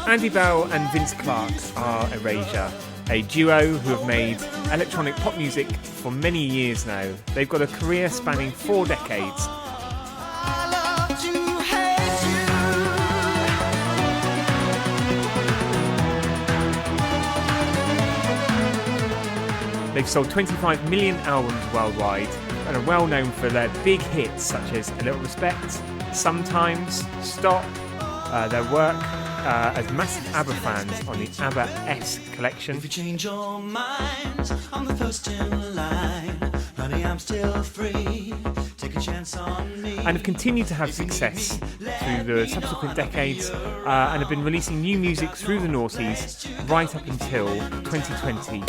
Andy Bell and Vince Clarke are Erasure, a duo who have made electronic pop music for many years now. They've got a career spanning 4 decades. They've sold 25 million albums worldwide and are well known for their big hits such as A Little Respect, Sometimes, Stop, their work as massive ABBA fans on the ABBA S collection. If you change your mind, I'm the first in line. Honey, I'm still free. Take a chance on me. And have continued to have success through the subsequent decades and have been releasing new music through the noughties right up until 2020.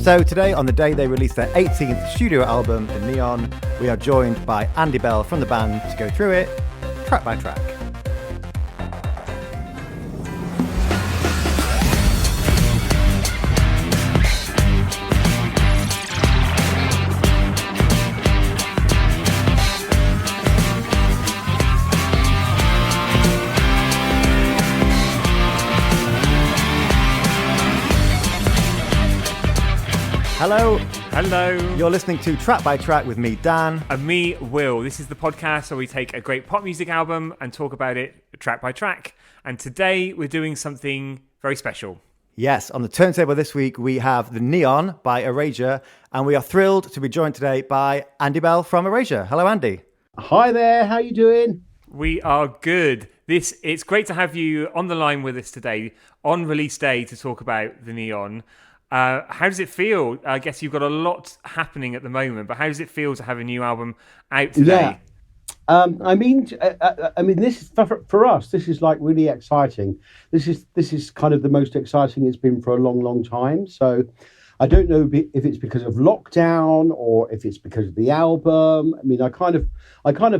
So today, on the day they released their 18th studio album, The Neon, we are joined by Andy Bell from the band to go through it, track by track. Hello. Hello. You're listening to Track by Track with me, Dan. And me, Will. This is the podcast where we take a great pop music album and talk about it track by track. And today we're doing something very special. Yes, on the turntable this week we have The Neon by Erasure, and we are thrilled to be joined today by Andy Bell from Erasure. Hello, Andy. Hi there, how you doing? We are good. It's great to have you on the line with us today on release day to talk about The Neon. How does it feel? I guess you've got a lot happening at the moment, but how does it feel to have a new album out today? Yeah. I mean, this is for us. This is like really exciting. This is kind of the most exciting it's been for a long, long time. So, I don't know if it's because of lockdown or if it's because of the album. I mean, I kind of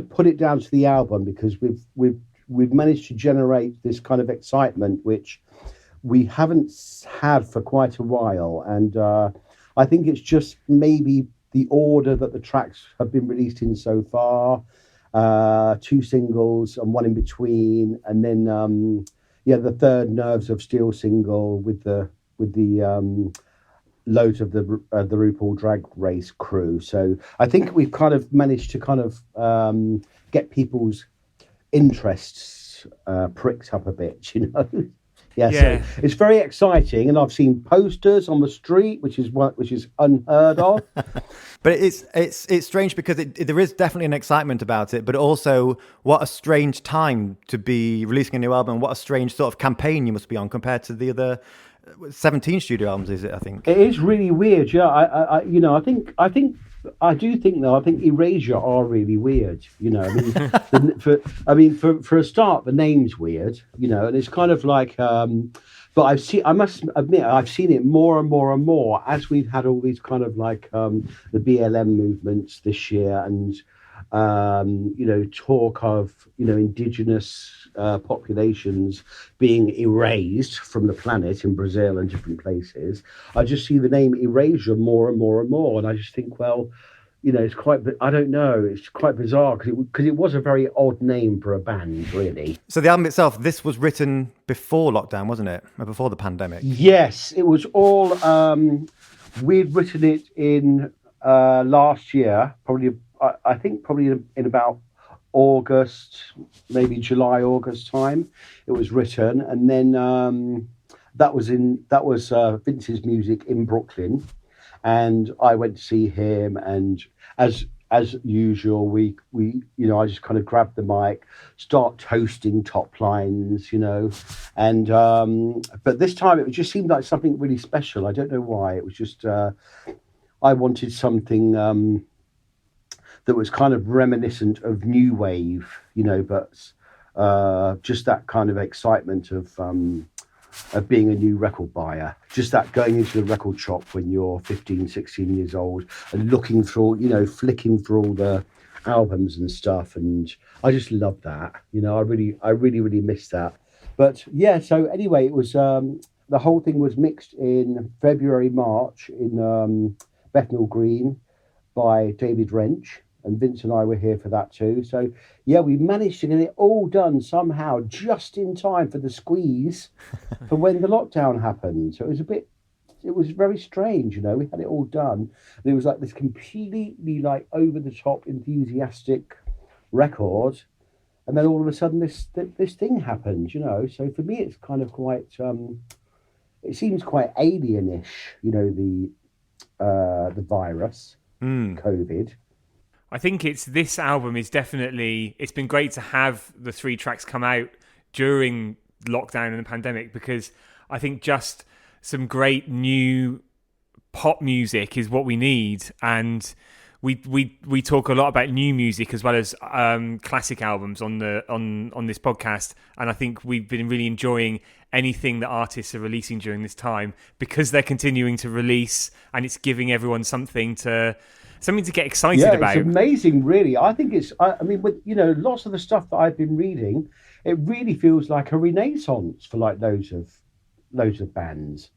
put it down to the album because we've managed to generate this kind of excitement, which we haven't had for quite a while, and I think it's just maybe the order that the tracks have been released in so far, 2 singles and 1 in between, and then the third Nerves of Steel single with the loads of the RuPaul Drag Race crew. So I think we've kind of managed to kind of get people's interests pricked up a bit, you know. So it's very exciting, and I've seen posters on the street, which is unheard of. But it's strange because there is definitely an excitement about it, but also what a strange time to be releasing a new album. What a strange sort of campaign you must be on compared to the other 17 studio albums. Is it? I think it is really weird. Yeah, I do think Erasure are really weird, you know. I mean, for a start, the name's weird, you know, and it's kind of like. But I must admit, I've seen it more and more and more as we've had all these kind of like the BLM movements this year, and talk of indigenous populations being erased from the planet in Brazil and different places. I just see the name Erasure more and more and more, and I just think, well, it's quite. I don't know. It's quite bizarre because it was a very odd name for a band, really. So the album itself, this was written before lockdown, wasn't it? Or before the pandemic? Yes, it was all. We'd written it in last year, probably. I think probably in about August, maybe July, August time. It was written, and then that was Vince's music in Brooklyn, and I went to see him, and as usual, we I just kind of grabbed the mic, start toasting top lines, and but this time it just seemed like something really special. I don't know why. It was just I wanted something that was kind of reminiscent of new wave, but just that kind of excitement of being a new record buyer, just that going into the record shop when you're 15, 16 years old and looking through, flicking through all the albums and stuff. And I just love that, I really miss that. But yeah, so anyway, it was, the whole thing was mixed in February, March in Bethnal Green by David Wrench, and Vince and I were here for that too. So yeah, we managed to get it all done somehow just in time for the squeeze for when the lockdown happened. So it was very strange, you know. We had it all done, and it was like this completely like over the top enthusiastic record, and then all of a sudden this thing happened, you know. So for me, it's kind of quite it seems quite alienish, you know, the virus, COVID. I think this album is definitely, it's been great to have the 3 tracks come out during lockdown and the pandemic, because I think just some great new pop music is what we need. And we talk a lot about new music as well as classic albums on this podcast, and I think we've been really enjoying anything that artists are releasing during this time, because they're continuing to release, and it's giving everyone something to get excited about. It's amazing, really. I think I mean, with, you know, lots of the stuff that I've been reading, it really feels like a renaissance for like loads of bands.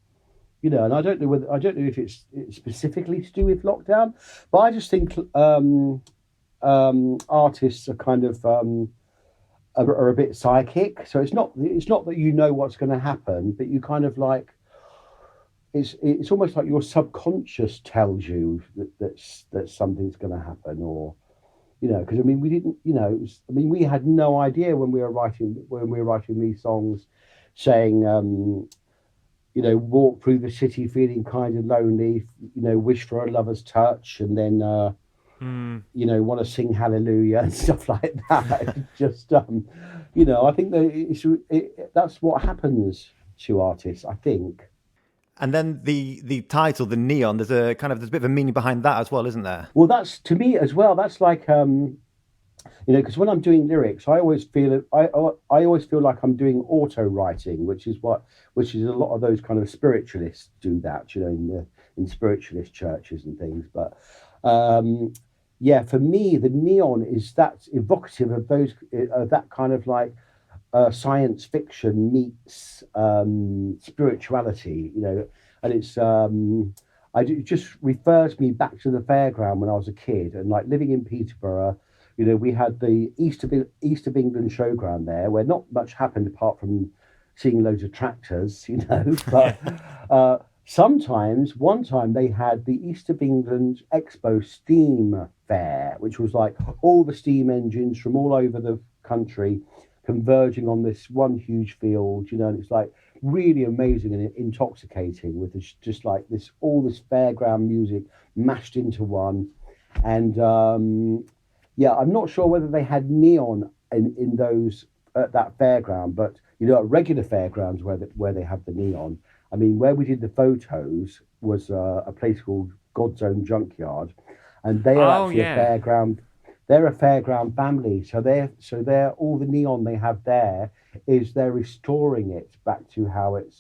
You know, and I don't know if it's specifically to do with lockdown, but I just think artists are kind of are a bit psychic. So it's not that you know what's going to happen, but you kind of like, it's almost like your subconscious tells you that something's going to happen, or, you know, because I mean, we didn't, you know, we had no idea when we were writing these songs, saying, you know, walk through the city feeling kind of lonely, you know, wish for a lover's touch, and then, you know, want to sing hallelujah and stuff like that. Just, you know, I think that that's what happens to artists, I think. And then the title, the neon, there's a bit of a meaning behind that as well, isn't there? Well, that's, to me as well, that's like, you know, because when I'm doing lyrics, I always feel like I'm doing auto writing, which is a lot of those kind of spiritualists do that, you know, in spiritualist churches and things. But yeah, for me, the neon that's evocative of that kind of like science fiction meets spirituality, you know, and it's it just refers me back to the fairground when I was a kid, and like living in Peterborough. You know, we had the East of England showground there, where not much happened apart from seeing loads of tractors, you know. But sometimes, one time they had the East of England Expo Steam Fair, which was like all the steam engines from all over the country converging on this one huge field, you know, and it's like really amazing and intoxicating with just like all this fairground music mashed into one. And yeah, I'm not sure whether they had neon in those at that fairground, but you know, at regular fairgrounds where they have the neon. I mean, where we did the photos was a place called God's Own Junkyard, and they are actually a fairground. They're a fairground family, so they're all the neon they have there is they're restoring it back to how it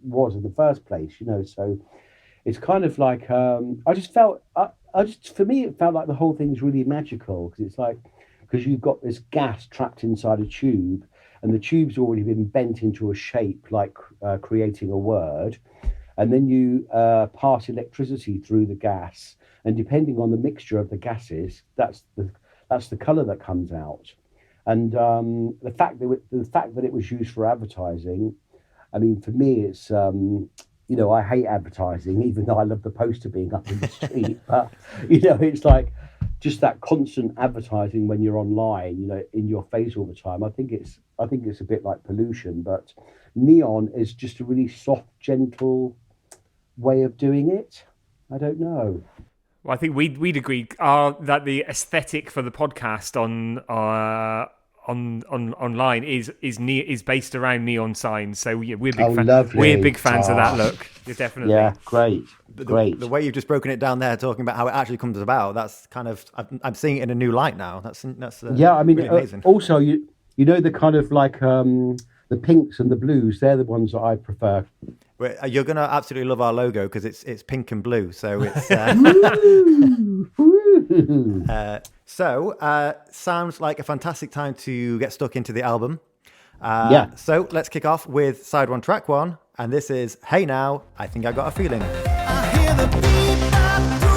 was in the first place, you know. So it's kind of like for me, it felt like the whole thing's really magical, because it's like, because you've got this gas trapped inside a tube, and the tube's already been bent into a shape, like creating a word, and then you pass electricity through the gas, and depending on the mixture of the gases, that's the color that comes out. And the fact that it was used for advertising, I mean, for me, it's you know, I hate advertising, even though I love the poster being up in the street. But, you know, it's like just that constant advertising when you're online, you know, in your face all the time. I think it's a bit like pollution, but neon is just a really soft, gentle way of doing it. I don't know. Well, I think we'd agree that the aesthetic for the podcast online is based around neon signs. So yeah, we're big fans of that look. You're definitely great. The way you've just broken it down there, talking about how it actually comes about, that's kind of I'm seeing it in a new light now. That's I mean, really amazing. Also, you know, the kind of like the pinks and the blues, they're the ones that I prefer. You're gonna absolutely love our logo because it's pink and blue. So it's sounds like a fantastic time to get stuck into the album. So let's kick off with side one, track one, and this is Hey Now, I Think I Got a Feeling. I hear the beat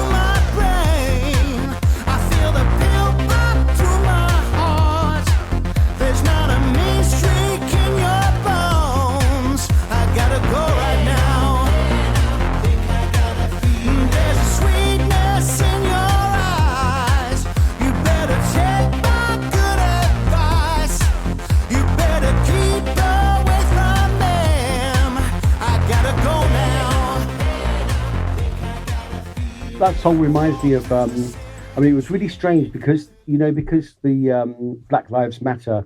that song reminds me of. I mean, it was really strange because because the Black Lives Matter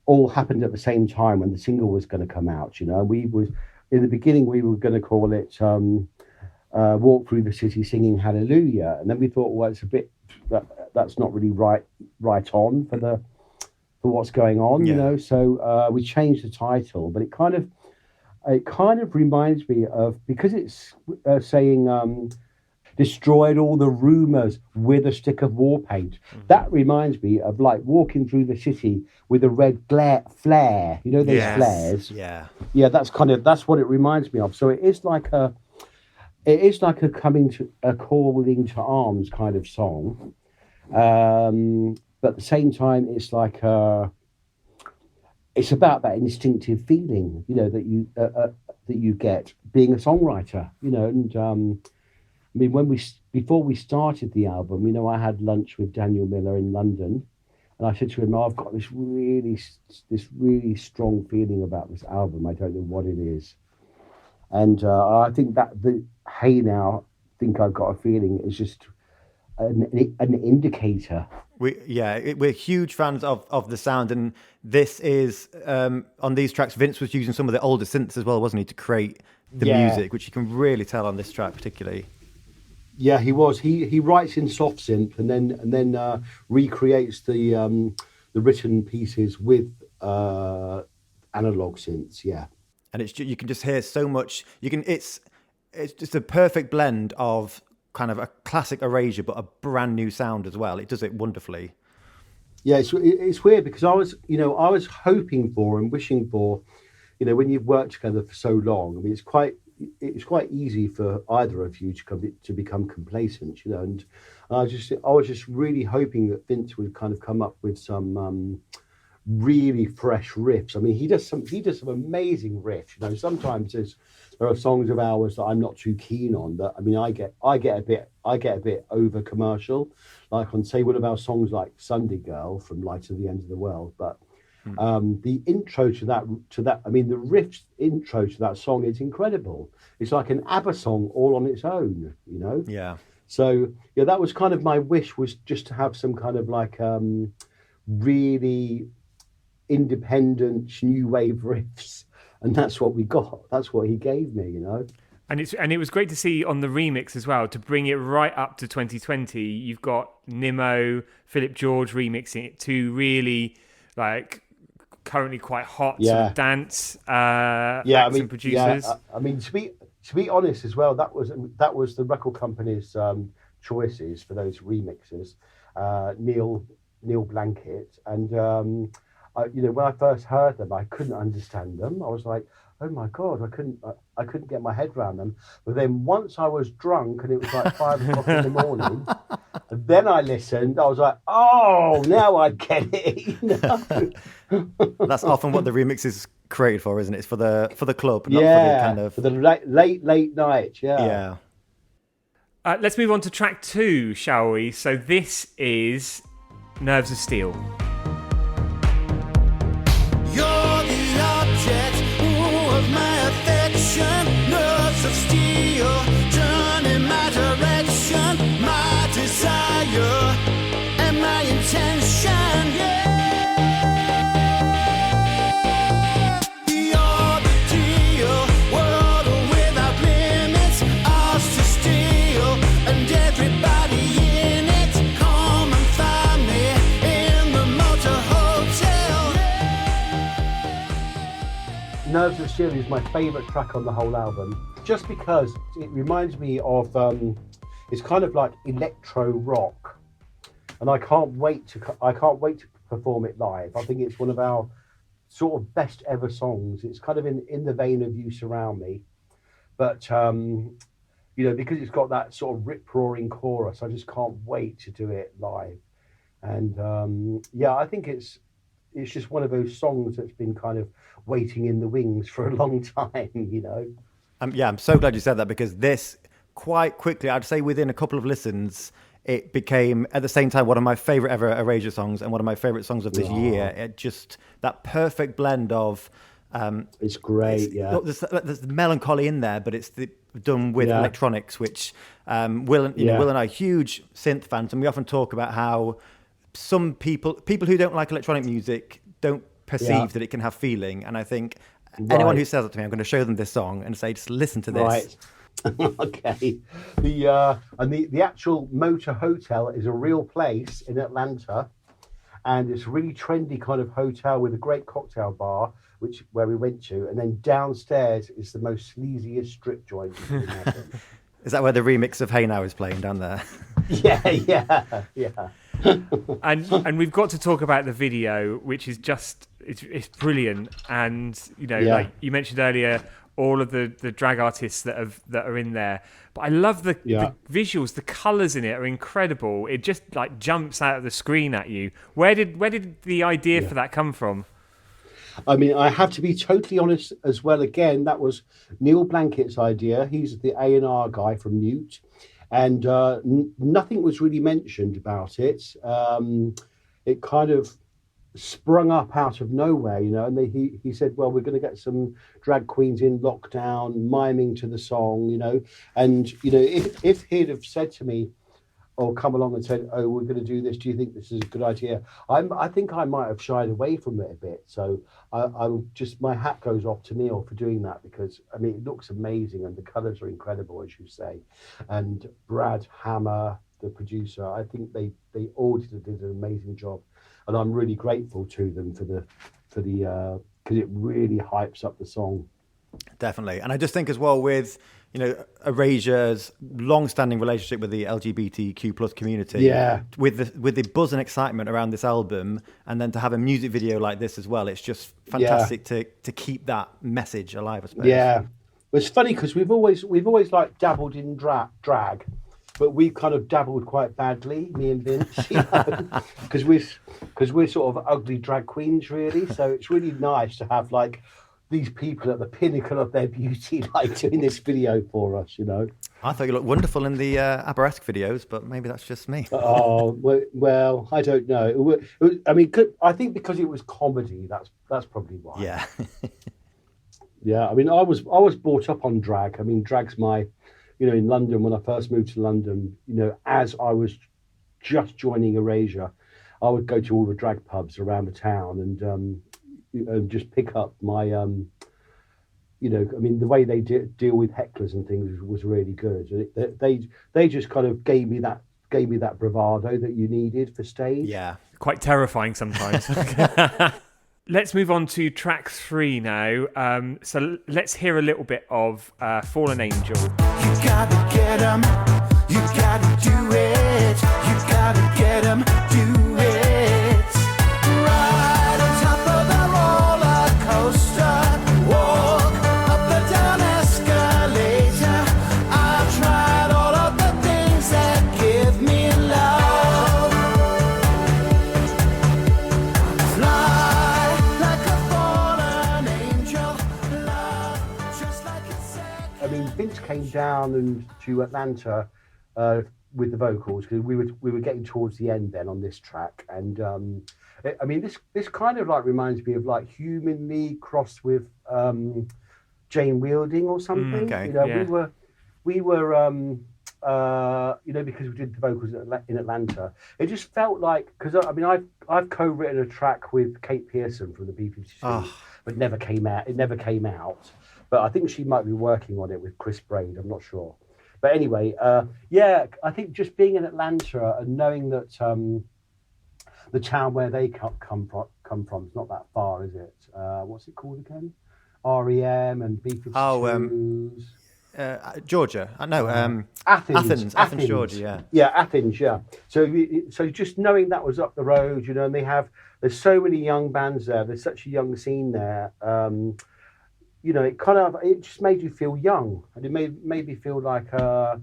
all happened at the same time when the single was going to come out. We was in the beginning we were going to call it "Walk Through the City Singing Hallelujah," and then we thought, well, it's a bit that's not really right on for what's going on, So we changed the title, but it kind of reminds me of, because it's saying destroyed all the rumors with a stick of war paint. That reminds me of like walking through the city with a red flare. Those flares. Yeah. Yeah, that's what it reminds me of. So it is like a calling to arms kind of song. But at the same time, it's like it's about that instinctive feeling, that you get being a songwriter, and I mean, before we started the album, I had lunch with Daniel Miller in London, and I said to him, I've got this really strong feeling about this album. I don't know what it is. And I think that the Hey Now, think I've got a feeling is just an indicator. We're huge fans of the sound, and this is on these tracks. Vince was using some of the older synths as well, wasn't he, to create the music, which you can really tell on this track particularly. Yeah, he was. He writes in soft synth and then recreates the written pieces with analog synths. Yeah, and you can just hear so much. It's just a perfect blend of kind of a classic Erasure, but a brand new sound as well. It does it wonderfully. Yeah, it's weird because I was hoping for and wishing for, when you've worked together for so long. I mean, it's quite easy for either of you to become complacent, and I was just really hoping that Vince would kind of come up with some really fresh riffs. I mean, he does some amazing riffs. Sometimes there are songs of ours that I'm not too keen on. That, I mean, I get a bit over commercial, like on, say, one of our songs like Sunday Girl from Light at the End of the World. But the intro to that, I mean, the riff intro to that song is incredible. It's like an ABBA song all on its own, Yeah. So that was kind of my wish, was just to have some kind of like really independent new wave riffs, and that's what we got. That's what he gave me, And it was great to see on the remix as well, to bring it right up to 2020. You've got Nimmo, Philip George remixing it, two really like currently quite hot sort of dance acts and producers. I mean, to be honest as well, that was the record company's choices for those remixes. Neil Blanket, and when I first heard them, I couldn't understand them. I was like, oh my God, I couldn't get my head around them. But then once I was drunk and it was like 5 o'clock in the morning, and then I listened, I was like, oh, now I get it. That's often what the remix is created for, isn't it? It's for the club, not for the kind of... for the late night, Yeah. Let's move on to track 2, shall we? So this is Nerves of Steel. You're the object of my affection, nerves of steel, turning my direction, my desire and my intention. Yeah, you're the deal, world without limits, ours to steal, and everybody in it. Come and find me in the motor hotel. Nerves of Steel is my favourite track on the whole album, just because it reminds me of it's kind of like electro rock, and I can't wait to perform it live. I think it's one of our sort of best ever songs. It's kind of in the vein of You Surround Me, but because it's got that sort of rip roaring chorus, I just can't wait to do it live. And I think it's just one of those songs that's been kind of waiting in the wings for a long time, I'm so glad you said that, because this, quite quickly, I'd say within a couple of listens, it became at the same time one of my favorite ever Erasure songs and one of my favorite songs of this year. It just, that perfect blend of It's great. There's the melancholy in there, but it's done with electronics, which Will and I are huge synth fans, and we often talk about how some people who don't like electronic music don't perceive that it can have feeling, and I think anyone who says that to me, I'm going to show them this song and say, just listen to this. Right. Okay. The actual Motor Hotel is a real place in Atlanta, and it's a really trendy kind of hotel with a great cocktail bar, where we went to, and then downstairs is the most sleaziest strip joint you can imagine. Is that where the remix of Hey Now is playing down there? Yeah. And we've got to talk about the video, which is just it's brilliant. And like you mentioned earlier, all of the drag artists that are in there. But I love the visuals, the colours in it are incredible. It just like jumps out of the screen at you. Where did the idea for that come from? I mean, I have to be totally honest as well. Again, that was Neil Blankett's idea. He's the A&R guy from Mute, and nothing was really mentioned about it. It kind of sprung up out of nowhere, and he said, well, we're going to get some drag queens in lockdown miming to the song, and if he'd have said to me or come along and said, oh, we're going to do this, do you think this is a good idea, I think I might have shied away from it a bit. So I'm just, my hat goes off to Neil for doing that, because I mean, it looks amazing and the colors are incredible, as you say. And Brad Hammer, the producer, I think they all did an amazing job, and I'm really grateful to them for the because it really hypes up the song. Definitely. And I just think as well with, Erasure's long-standing relationship with the LGBTQ plus community, with the buzz and excitement around this album, and then to have a music video like this as well, it's just fantastic to keep that message alive, I suppose. Yeah. It's funny because we've always like dabbled in drag, but we kind of dabbled quite badly, me and Vince, because we're sort of ugly drag queens, really. So it's really nice to have like these people at the pinnacle of their beauty, like doing this video for us, I thought you looked wonderful in the Aberasque videos, but maybe that's just me. Oh, well, I don't know. I mean, I think because it was comedy, that's probably why. Yeah. Yeah, I mean, I was brought up on drag. I mean, drag's my, in London, when I first moved to London, as I was just joining Erasure, I would go to all the drag pubs around the town and just pick up my, I mean, the way they deal with hecklers and things was really good. They just kind of gave me that bravado that you needed for stage. Yeah, quite terrifying sometimes. Let's move on to track 3 now. So let's hear a little bit of Fallen Angel. You gotta get 'em, you gotta do it, you gotta get 'em, do it. Ride on top of the roller coaster, walk up the down escalator. I've tried all of the things that give me love. Fly like a fallen angel, love just like it said. I mean, Vince came down to Atlanta with the vocals, because we were getting towards the end then on this track, and I mean, this kind of like reminds me of like Human League crossed with Jane Wielding or something. We were because we did the vocals in Atlanta, it just felt like, because I mean, I've co-written a track with Kate Pearson from the BBC, but it never came out. But I think she might be working on it with Chris Braid. I'm not sure. But anyway, I think just being in Atlanta and knowing that the town where they come from is not that far, is it? What's it called again? REM and B-52s. Georgia. No, Athens, Georgia. Yeah. Yeah, Athens. Yeah. So just knowing that was up the road, and there's so many young bands there. There's such a young scene there. It just made you feel young, and it made me feel like, I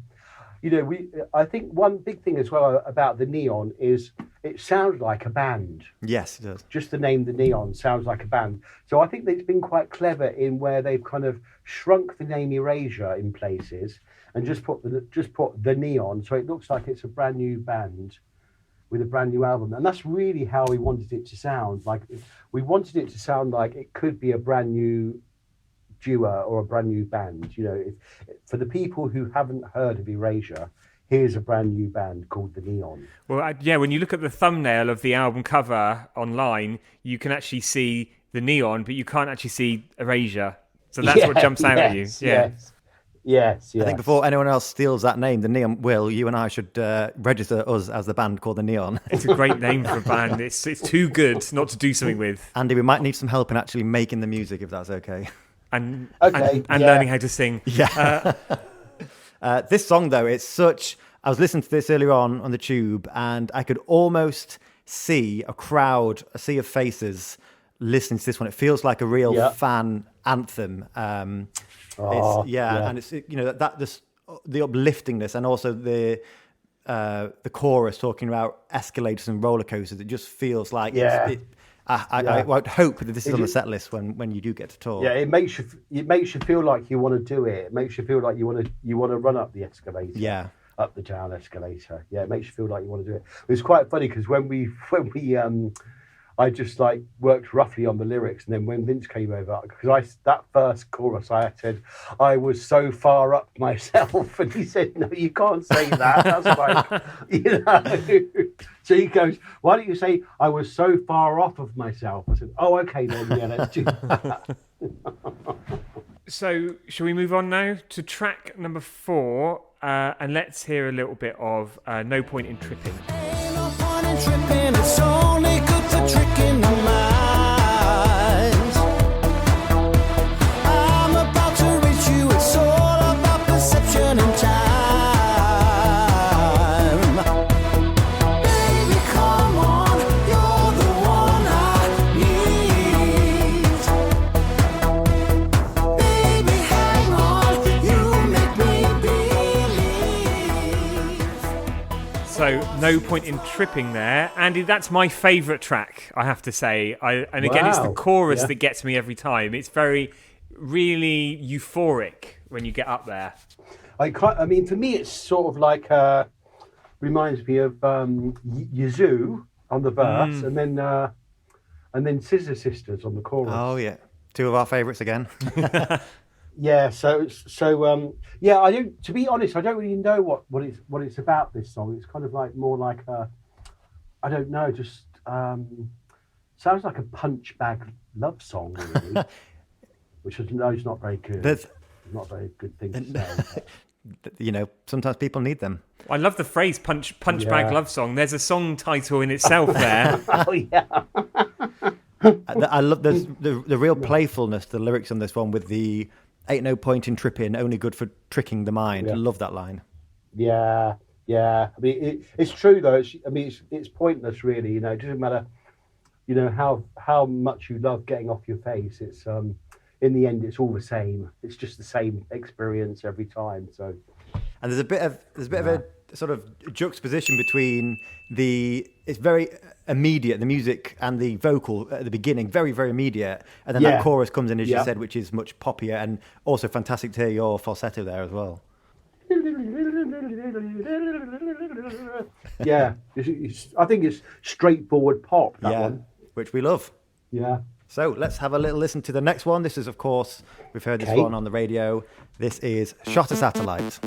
think one big thing as well about the Neon is it sounds like a band. Yes, it does. Just the name The Neon sounds like a band. So I think it's been quite clever in where they've kind of shrunk the name Erasure in places and just put the Neon, so it looks like it's a brand new band with a brand new album, and that's really how we wanted it to sound. Like we wanted it to sound like it could be a brand new duo or a brand new band. You know, for the people who haven't heard of Erasure, here's a brand new band called The Neon. Well, yeah, when you look at the thumbnail of the album cover online, you can actually see The Neon, but you can't actually see Erasure. So that's what jumps out at you. Yeah. Yes. I think before anyone else steals that name, the Neon, Will, you and I should register us as the band called the Neon. It's a great name for a band. It's too good not to do something with. Andy, we might need some help in actually making the music, if that's okay. And learning how to sing. Yeah. This song, though, it's such... I was listening to this earlier on the tube, and I could almost see a crowd, a sea of faces listening to this one. It feels like a real fan anthem. And it's the upliftingness, and also the chorus talking about escalators and roller coasters. It just feels like I would hope that this is on the set list when you do get to tour. Yeah, it makes you feel like you want to do it. It makes you feel like you want to run up the escalator. Yeah. Up the down escalator. Yeah, it makes you feel like you want to do it. It was quite funny because when we I just like worked roughly on the lyrics, and then when Vince came over, because that first chorus I said I was so far up myself, and he said, "No, you can't say that." That's like, you know. So he goes, "Why don't you say I was so far off of myself?" I said, "Oh, okay then. Yeah, let's do that." So, shall we move on now to track number 4, and let's hear a little bit of "No Point in Tripping." Ain't no point in tripping, it's only good for tricking the minds. I'm about to reach you, it's all about perception and time. Baby, come on, you're the one I need. Baby, hang on, you make me believe. So, "No Point in Tripping" there. Andy, that's my favourite track, I have to say. And again, it's the Wow. chorus that gets me every time. It's really euphoric when you get up there. I mean, for me, it's sort of like reminds me of Yazoo on the verse, and then Scissor Sisters on the chorus. Oh, yeah. Two of our favourites again. Yeah, so I don't. To be honest, I don't really know what it's about. This song, it's kind of like more like I don't know, just sounds like a punch bag love song, really, which I know is not very good. There's- Not a very good thing to say. You know, sometimes people need them. I love the phrase punch Yeah. bag love song. There's a song title in itself there. Oh yeah. I love the real playfulness, the lyrics on this one with the "Ain't no point in tripping, only good for tricking the mind." I love that line. Yeah. I mean, it's true though. It's pointless, really. You know, it doesn't matter. You know how much you love getting off your face. It's in the end, it's all the same. It's just the same experience every time. So, And there's a bit of a sort of juxtaposition between it's very immediate, the music and the vocal at the beginning, very, very immediate. And then that chorus comes in, as you said, which is much poppier, and also fantastic to hear your falsetto there as well. yeah, I think it's straightforward pop, that one. Which we love. Yeah. So let's have a little listen to the next one. This is, of course, we've heard this Okay. one on the radio. This is Shot a Satellite.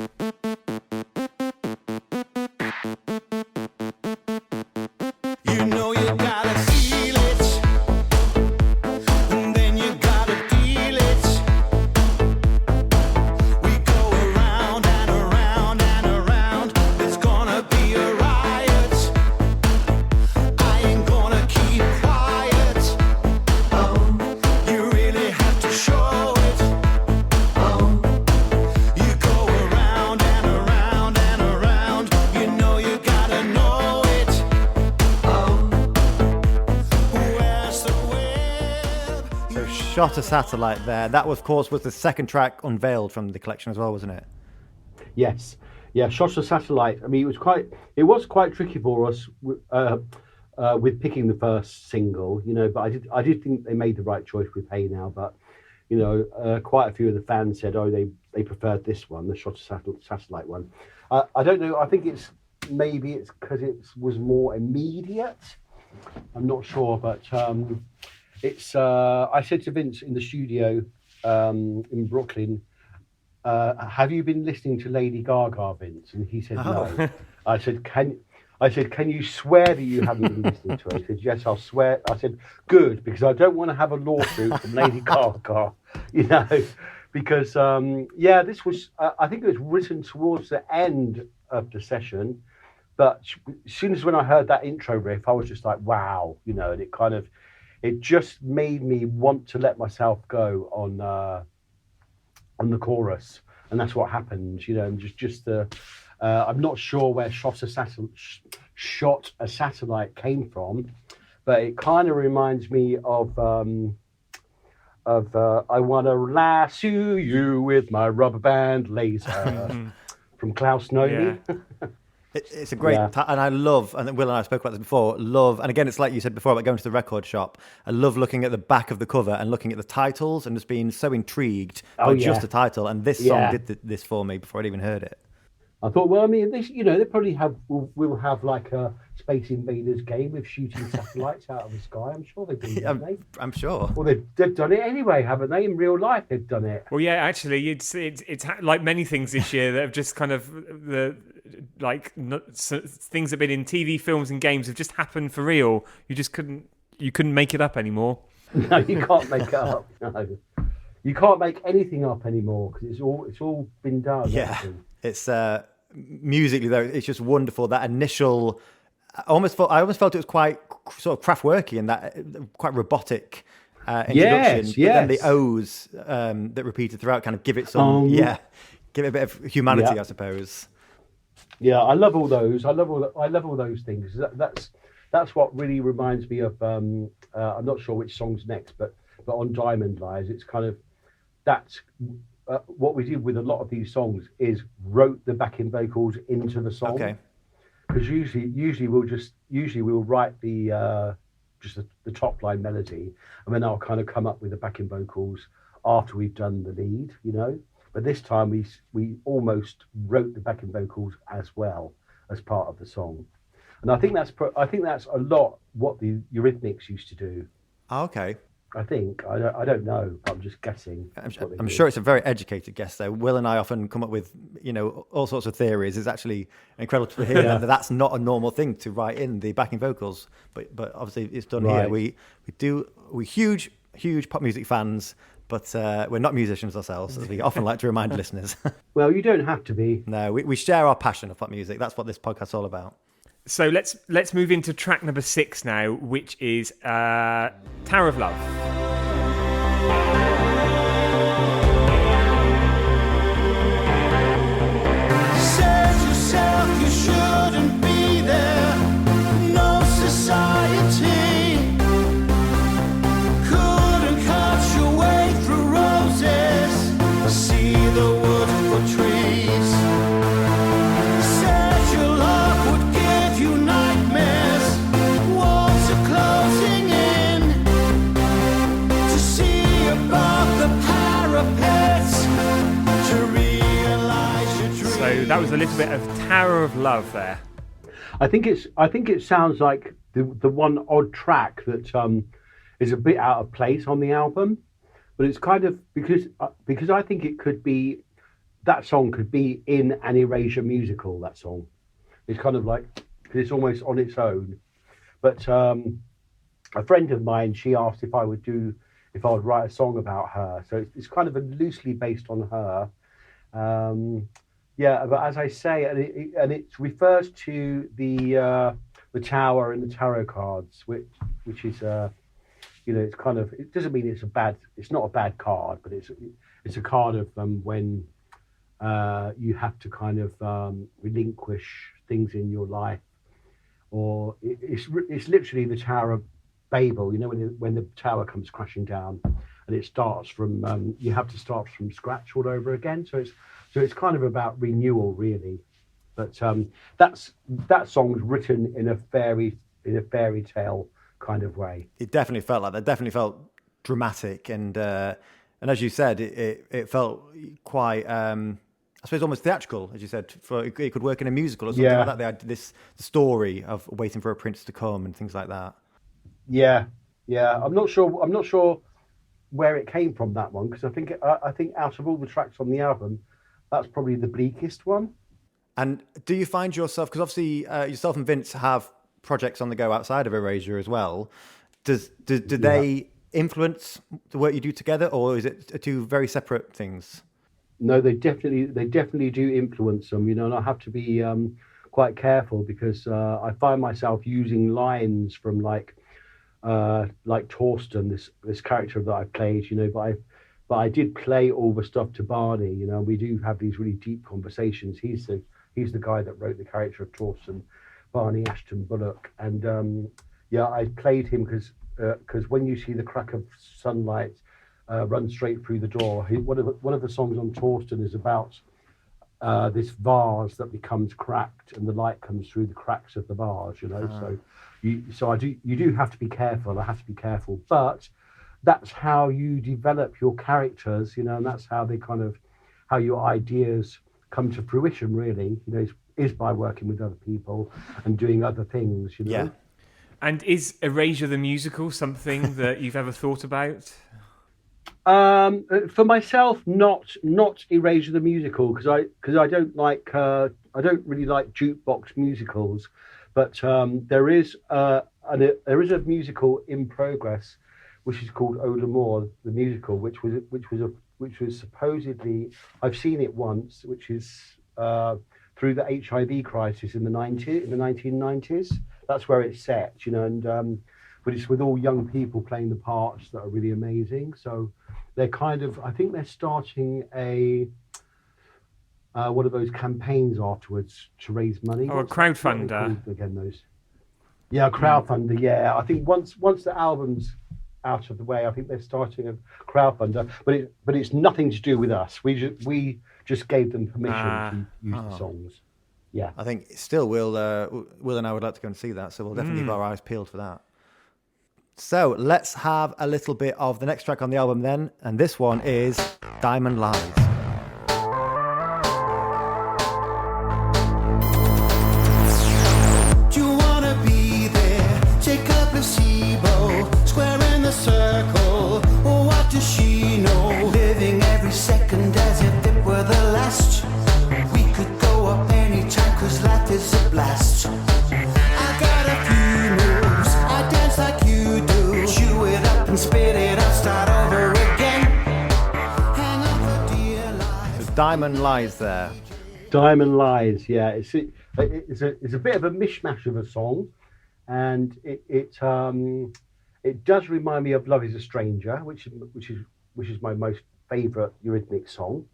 You know you gotta feel it, and then you gotta feel it. We go around and around and around. It's gonna be a riot. I ain't gonna keep quiet. Oh, you really have to show it. Oh, you go around and around and around. You know you gotta know it. Where's the web? So Shot a Satellite there. That, of course, was the second track unveiled from the collection as well, wasn't it? Yes. Yeah. Shots of Satellite. I mean, it was quite tricky for us with picking the first single, you know. But I did think they made the right choice with Hey Now. But you know, quite a few of the fans said, oh, they preferred this one, the Shot of Satellite one. I don't know. I think maybe it's because it was more immediate. I'm not sure, but it's. I said to Vince in the studio in Brooklyn, "Have you been listening to Lady Gaga, Vince?" And he said, "No." I said, "Can you swear that you haven't been listening to her?" He said, "Yes, I'll swear." I said, "Good, because I don't want to have a lawsuit from Lady Gaga, you know." Because this was. I think it was written towards the end of the session, but as soon as when I heard that intro riff, I was just like, "Wow," you know, and it just made me want to let myself go on the chorus, and that's what happened, you know. And just the, I'm not sure where Shot a Satellite came from, but it kind of reminds me of I want to lasso you with my rubber band laser from Klaus Nomi. Yeah. It's a great, and I love, and Will and I spoke about this before, love, and again, it's like you said before about going to the record shop. I love looking at the back of the cover and looking at the titles and just being so intrigued by just the title. And this song did this for me before I'd even heard it. I thought, well, I mean, this, you know, they probably will have like a Space Invaders game with shooting satellites out of the sky. I'm sure they do, don't they? I'm sure. Well, they've done it anyway, haven't they? In real life, they've done it. Well, yeah, actually, it's like many things this year that have just kind of things that have been in TV, films, and games have just happened for real. You couldn't make it up anymore. No, you can't make it up. No, you can't make anything up anymore because it's all been done. Yeah, everything. It's musically though, it's just wonderful. That initial, I almost felt it was quite sort of Kraftwerky and that quite robotic introduction. Yes. But then the O's that repeated throughout kind of give it some, give it a bit of humanity, I suppose. Yeah, I love all those. I love all those things. That's what really reminds me of. I'm not sure which song's next, but on Diamond Lies, it's kind of that's. What we do with a lot of these songs is wrote the backing vocals into the song. Okay. Because usually we'll write the just the top line melody, and then I'll kind of come up with the backing vocals after we've done the lead, you know. But this time we almost wrote the backing vocals as well as part of the song, and I think that's a lot what the Eurythmics used to do. Okay. I think I don't know. I'm just guessing. I'm sure it's a very educated guess, though. Will and I often come up with, you know, all sorts of theories. It's actually incredible to hear that that's not a normal thing to write in the backing vocals, but obviously it's done here. We're huge pop music fans, but we're not musicians ourselves, as we often like to remind listeners. Well, you don't have to be. No, we share our passion of pop music. That's what this podcast's all about. So let's move into track number 6 now, which is Tower of Love. Said yourself you shouldn't be there. No society couldn't cut your way through roses. See the wood for trees. Said your love would give you nightmares. Walls are closing in to see above the parapets to realize your dreams. So that was a little bit of Tower of Love there. I think it sounds like the one odd track that is a bit out of place on the album, but it's kind of because I think it could be that song could be in an Erasure musical. That song, it's kind of like it's almost on its own. But a friend of mine, she asked if I would write a song about her. So it's kind of loosely based on her. Yeah, but as I say, and it refers to the tower and the tarot cards, which is you know, it's kind of, it doesn't mean it's not a bad card, but it's a card of when you have to kind of relinquish things in your life, or it's literally the Tower of Babel. You know, when the tower comes crashing down, and it starts from you have to start from scratch all over again. So it's kind of about renewal, really. But that song's written in a fairy tale kind of way. It definitely felt like that. Definitely felt dramatic, and as you said, it felt quite. I suppose almost theatrical, as you said. For it could work in a musical or something like that. They had this story of waiting for a prince to come and things like that. Yeah, yeah. I'm not sure where it came from, that one, because I think out of all the tracks on the album, that's probably the bleakest one. And do you find yourself, because obviously yourself and Vince have projects on the go outside of Erasure as well. Do they influence the work you do together, or is it two very separate things? No, they definitely do influence them, and I have to be quite careful because I find myself using lines from like Torsten, this character that I played, but I did play all the stuff to Barney, we do have these really deep conversations. He's the guy that wrote the character of Torsten, Barney Ashton Bullock, and I played him because when you see the crack of sunlight run straight through the door, one of the songs on Torsten is about this vase that becomes cracked and the light comes through the cracks of the vase, So you do have to be careful. I have to be careful, but that's how you develop your characters, and that's how how your ideas come to fruition. Really, is by working with other people and doing other things. Yeah. And is Erasure the musical something that you've ever thought about? For myself, not Erasure the musical, because I don't really like jukebox musicals, but there is a musical in progress, which is called Odomore, the musical, which was supposedly, I've seen it once, which is through the HIV crisis in the 1990s. That's where it's set, but it's with all young people playing the parts that are really amazing. So they're I think they're starting one of those campaigns afterwards to raise money. Oh, a crowdfunder. Again, those. Yeah, crowdfunder. Yeah, I think once the album's out of the way, I think they're starting a crowdfunder. But it's nothing to do with us. We just gave them permission to use the songs. Yeah, I think still Will and I would like to go and see that, so we'll definitely have our eyes peeled for that. So let's have a little bit of the next track on the album then, and this one is Diamond Lies. Do you wanna be there? Take a placebo, square in the circle. Oh, what does she know? Living every second as if it were the last. We could go up anytime, 'cause life is a blast. I got a few moves, I dance like you do. Chew it up and spit it out, start over again. Hang on for dear life. So Diamond Lies there. Diamond Lies. Yeah, it's a bit of a mishmash of a song, and it does remind me of Love Is a Stranger, which is my most favourite Eurythmics song.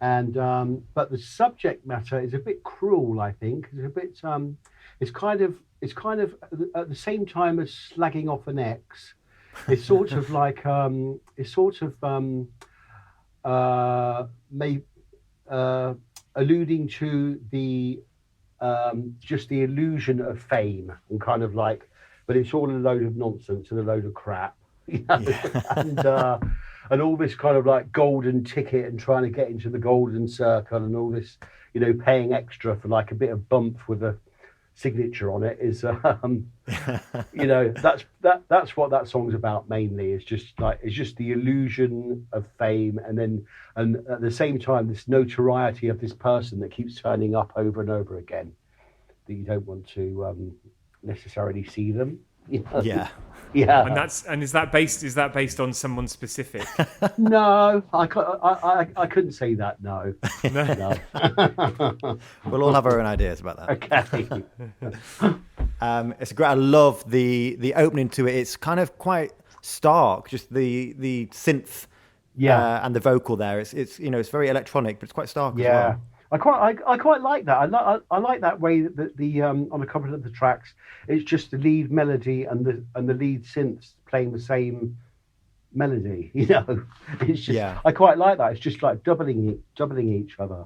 And but the subject matter is a bit cruel, I think. It's a bit it's kind of at the same time as slagging off an ex. It's sort of like alluding to the just the illusion of fame, and kind of like, but it's all a load of nonsense and a load of crap, Yeah. And all this kind of like golden ticket and trying to get into the golden circle and all this, paying extra for like a bit of bump with a signature on it is, that's what that song's about mainly. It's just the illusion of fame, and at the same time this notoriety of this person that keeps turning up over and over again, that you don't want to necessarily see them. Yeah. Yeah. And is that based on someone specific? No, I couldn't say that. No. No. We'll all have our own ideas about that. Okay. It's great. I love the opening to it. It's kind of quite stark, just the synth, and the vocal there. It's very electronic, but it's quite stark as well. I quite like that. I like that way that the on a couple of the tracks, it's just the lead melody and the lead synths playing the same melody. It's just I quite like that. It's just like doubling each other.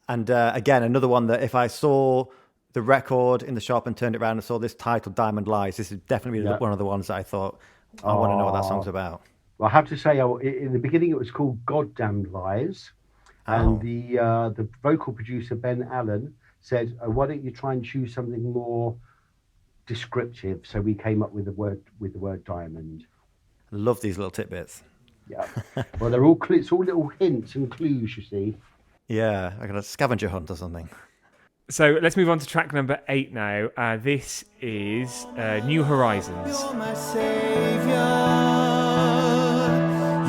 And again, another one that if I saw the record in the shop and turned it around and saw this title, Diamond Lies, this is definitely one of the ones that I thought I want to know what that song's about. Well, I have to say, in the beginning it was called Goddamned Lies. And the vocal producer Ben Allen said, "Why don't you try and choose something more descriptive?" So we came up with the word diamond. Love these little tidbits. Yeah. Well, it's all little hints and clues, you see. Yeah, like a scavenger hunt or something. So let's move on to track number 8 now. This is New Horizons. You're my savior.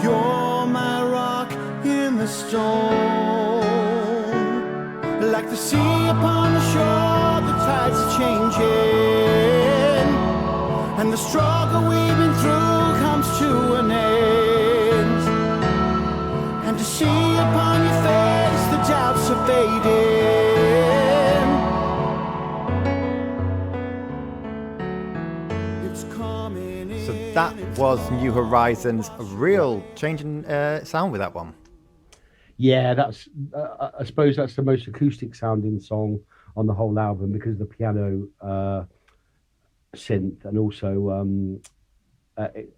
You're my rock in the storm. Like the sea upon the shore, the tides are changing. And the struggle we've been through comes to an end. And to see upon your face the doubts are fading. So that was New Horizons. A real change in sound with that one. Yeah, that's. I suppose that's the most acoustic sounding song on the whole album because of the piano synth, and also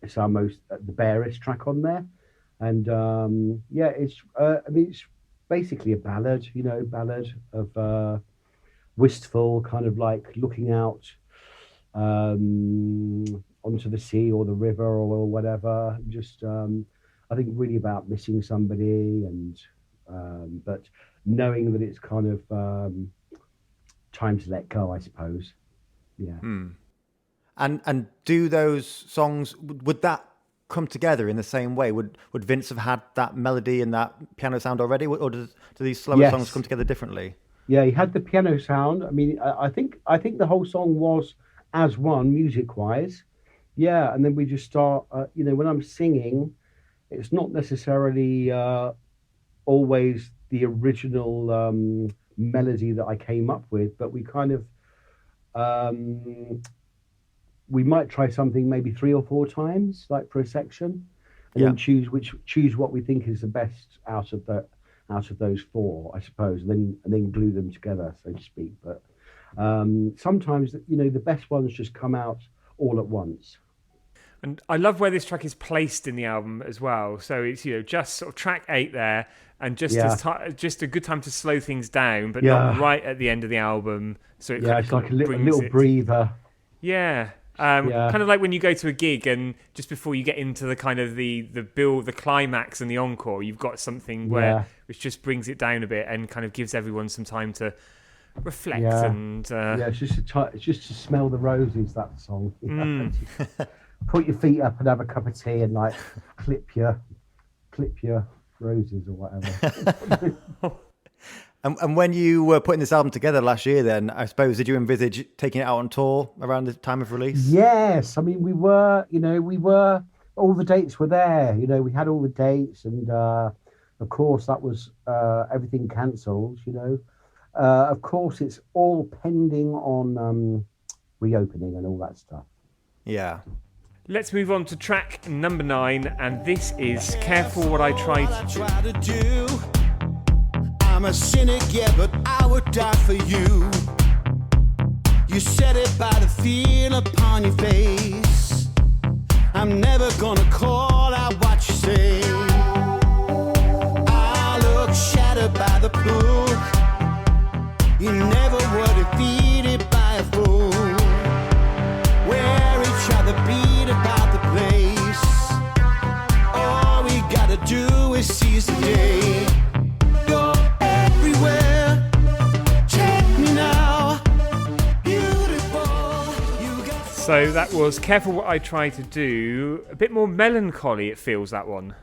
it's our most the barest track on there. And yeah, it's. I mean, it's basically a ballad. Ballad of wistful, kind of like looking out onto the sea or the river or whatever. Just I think really about missing somebody, and but knowing that it's kind of time to let go, I suppose. Yeah. And do those songs, would that come together in the same way? Would Vince have had that melody and that piano sound already, or do these slower Yes. songs come together differently? Yeah, he had the piano sound. I mean, I think the whole song was as one music-wise. Yeah, and then we just start. When I'm singing, it's not necessarily always the original melody that I came up with, but we kind of we might try something maybe 3 or 4 times, like for a section, and then choose what we think is the best out of those 4, I suppose, and then glue them together, so to speak. But sometimes, the best ones just come out all at once. And I love where this track is placed in the album as well. So it's just sort of track 8 there, and just just a good time to slow things down, but not right at the end of the album. So it's like a little breather. Yeah. Kind of like when you go to a gig and just before you get into the kind of the build, the climax and the encore, you've got something which just brings it down a bit and kind of gives everyone some time to reflect and it's just to smell the roses, that song. Put your feet up and have a cup of tea and like clip your roses or whatever. And when you were putting this album together last year, then I suppose, did you envisage taking it out on tour around the time of release? Yes, I mean we were all the dates were there. We had all the dates, and of course that was everything cancelled. Of course it's all pending on reopening and all that stuff. Yeah. Let's move on to track number 9, and this is Careful What I Try to Do. I'm a cynic, yeah, but I would die for you. You said it by the feel upon your face. I'm never gonna call out what you say. I look shattered by the pool. You never were defeated by a fool. Wear each other, beat about the place. All we gotta do is seize the day. You're everywhere. Take me now. Beautiful. You got. So that was Careful What I Try to Do. A bit more melancholy, it feels, that one.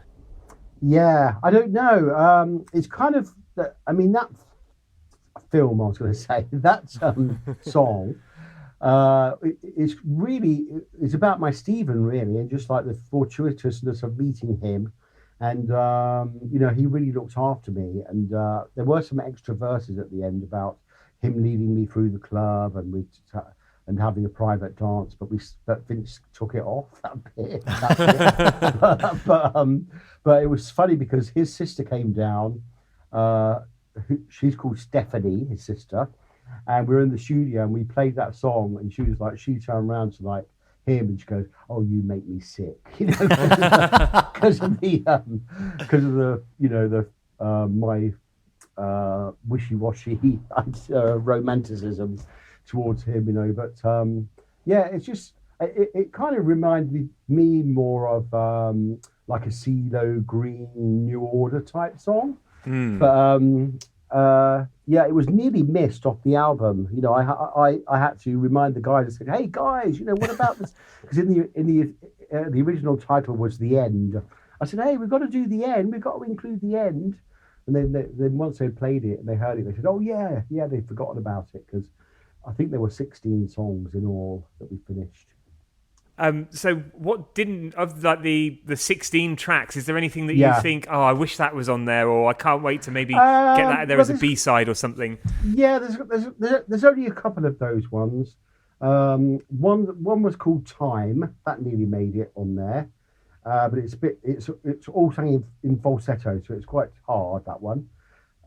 Yeah, I don't know. It's kind of, that film, I was going to say, that song, it's about my Stephen, really, and just like the fortuitousness of meeting him. And, he really looked after me. And there were some extra verses at the end about him leading me through the club and having a private dance, but Vince took it off that bit. But it was funny because his sister came down. She's called Stephanie, his sister, and we were in the studio and we played that song, and she turned around to like him and she goes, "Oh, you make me sick," because of the my wishy-washy romanticism towards him, But yeah, it's just it kind of reminded me more of like a CeeLo Green New Order type song. But yeah, it was nearly missed off the album. I had to remind the guys. I said, "Hey guys, what about this?" Because the original title was The End. I said, "Hey, we've got to do the end. We've got to include the end." And then once they played it and they heard it, they said, "Oh yeah, they'd forgotten about it," because I think there were 16 songs in all that we finished. So what didn't, of like the 16 tracks, is there anything that you think, oh, I wish that was on there, or I can't wait to maybe get that there as a B-side or something? Yeah, there's only a couple of those ones. One was called Time, that nearly made it on there. But it's all sung in falsetto, so it's quite hard, that one.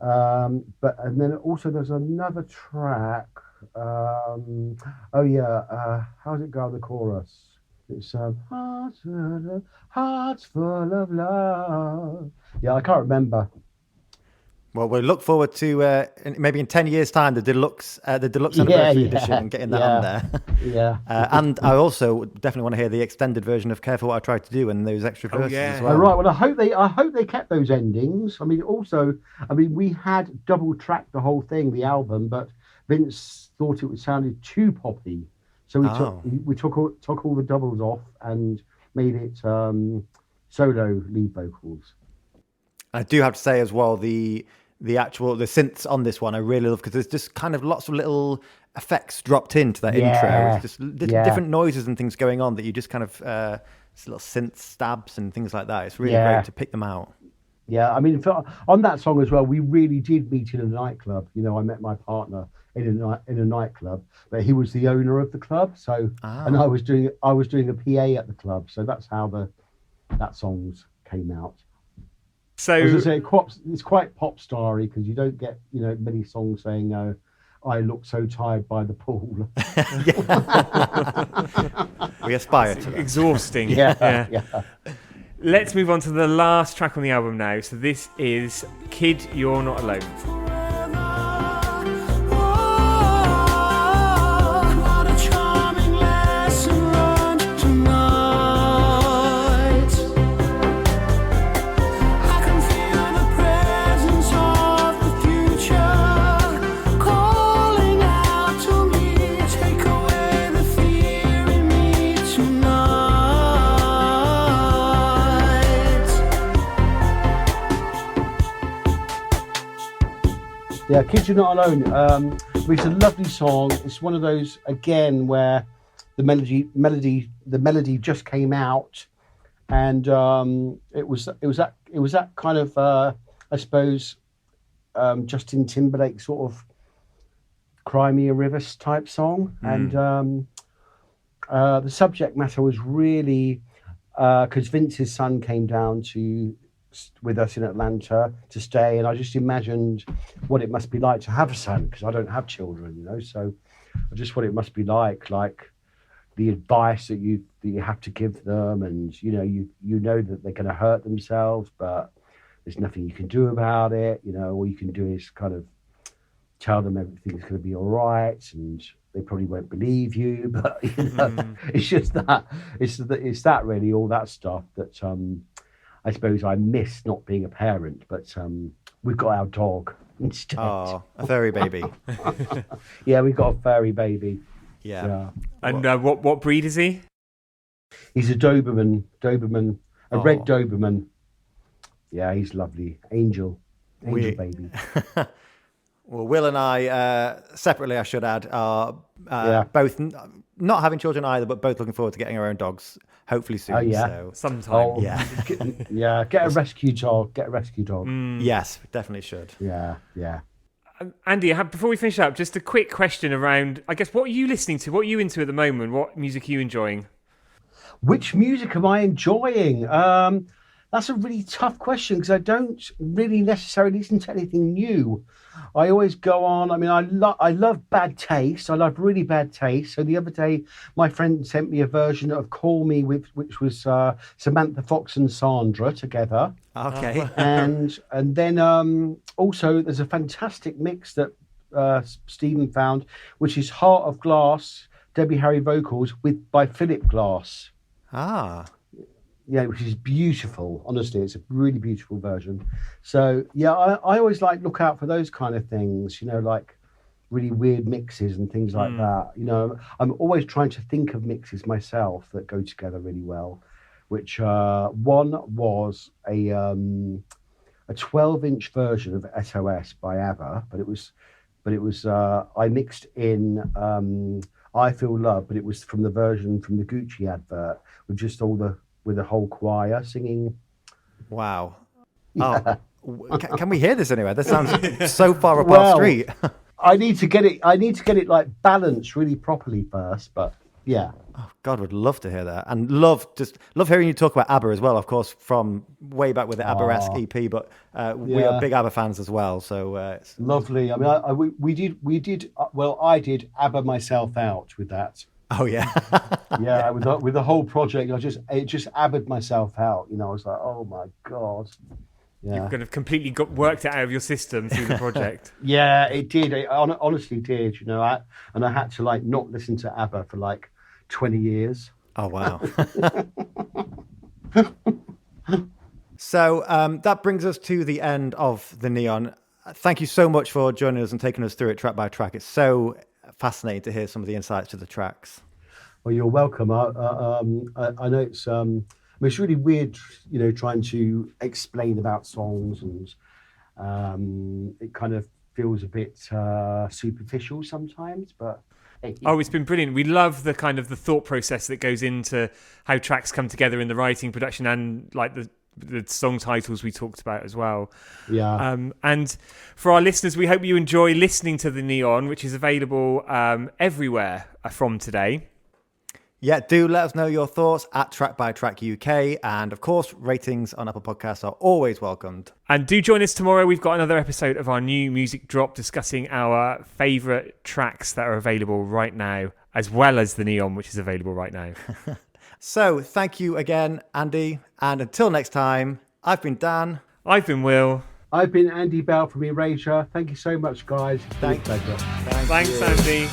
And then also there's another track. How's it go, the chorus? It's hearts full of love. Yeah, I can't remember. Well, we'll look forward to maybe in 10 years' time the deluxe anniversary edition and getting that on there. Yeah. And I also definitely want to hear the extended version of "Careful What I Tried to Do" and those extra verses as well. Oh, right. Well, I hope they kept those endings. I mean, we had double tracked the whole thing, the album, but Vince thought it sounded too poppy, so we took all the doubles off and made it solo lead vocals. I do have to say as well, the synths on this one I really love, because there's just kind of lots of little effects dropped into that intro. It's just different noises and things going on that you just kind of little synth stabs and things like that. It's really great to pick them out. Yeah, I mean, on that song as well, we really did meet in a nightclub. I met my partner in a nightclub, but he was the owner of the club. So, and I was doing a PA at the club. So that's how that songs came out. So, as I say, it's quite pop starry, because you don't get many songs saying I look so tired by the pool. We aspire to that. Exhausting. Yeah. Let's move on to the last track on the album now. So this is "Kid, You're Not Alone." Yeah, "Kid, You're Not Alone." It's a lovely song. It's one of those again where the melody just came out, and it was that kind of I suppose Justin Timberlake sort of "Cry Me a River" type song, and the subject matter was really because Vince's son came down with us in Atlanta to stay, and I just imagined what it must be like to have a son, because I don't have children, so just what it must be like the advice that you have to give them, and you know that they're going to hurt themselves, but there's nothing you can do about it. All you can do is kind of tell them everything's going to be all right, and they probably won't believe you, but it's just that it's that really, all that stuff that I suppose I miss not being a parent, but we've got our dog instead. Oh, a furry baby. Yeah, we've got a furry baby. Yeah. And what breed is he? He's a Doberman, a red Doberman. Yeah, he's lovely. Angel baby. Well, Will and I, separately, I should add, are both not having children either, but both looking forward to getting our own dogs, hopefully soon. Oh, yeah. So. Sometime. Get a rescue dog. Yes, definitely should. Yeah. Andy, before we finish up, just a quick question around, I guess, what are you listening to? What are you into at the moment? What music are you enjoying? Which music am I enjoying? That's a really tough question because I don't really necessarily listen to anything new. I always go on. I mean, I love Bad Taste. I love really Bad Taste. So the other day, my friend sent me a version of Call Me, which was Samantha Fox and Sandra together. Okay. And then also there's a fantastic mix that Stephen found, which is Heart of Glass, Debbie Harry vocals by Philip Glass. Ah. Yeah, which is beautiful. Honestly, it's a really beautiful version. So yeah, I always look out for those kind of things, like really weird mixes and things like that. I'm always trying to think of mixes myself that go together really well. Which one was a 12-inch version of SOS by ABBA, but it was I mixed in I Feel Love, but it was from the version from the Gucci advert with just with the whole choir singing. Wow. Yeah. Oh, can we hear this anywhere? That sounds so far up our street. I need to get it balanced really properly first, but yeah. Oh, God, would love to hear that, and love hearing you talk about ABBA as well. Of course, from way back with the ABBA-esque EP, but we are big ABBA fans as well. So it's lovely. I mean, we did. Well, I did ABBA myself out with that. Oh yeah, yeah. With the whole project, it just ABBA'd myself out. I was like, oh my God. Yeah. You've kind of completely worked it out of your system through the project. Yeah, it did. It honestly did. I had to not listen to ABBA for 20 years. Oh wow. So that brings us to the end of the Neon. Thank you so much for joining us and taking us through it track by track. It's so fascinating to hear some of the insights to the tracks. Well, you're welcome. I know it's it's really weird, trying to explain about songs, and it kind of feels a bit superficial sometimes, but Oh, it's been brilliant. We love the kind of the thought process that goes into how tracks come together in the writing, production, and the song titles we talked about as well. Yeah. And for our listeners, we hope you enjoy listening to The Neon, which is available everywhere from today. Yeah, do let us know your thoughts at Track by Track UK. And of course, ratings on Apple Podcasts are always welcomed. And do join us tomorrow. We've got another episode of our new music drop discussing our favourite tracks that are available right now, as well as The Neon, which is available right now. So thank you again, Andy. And until next time, I've been Dan. I've been Will. I've been Andy Bell from Erasure. Thank you so much, guys. It's been a pleasure. Thanks, Andy.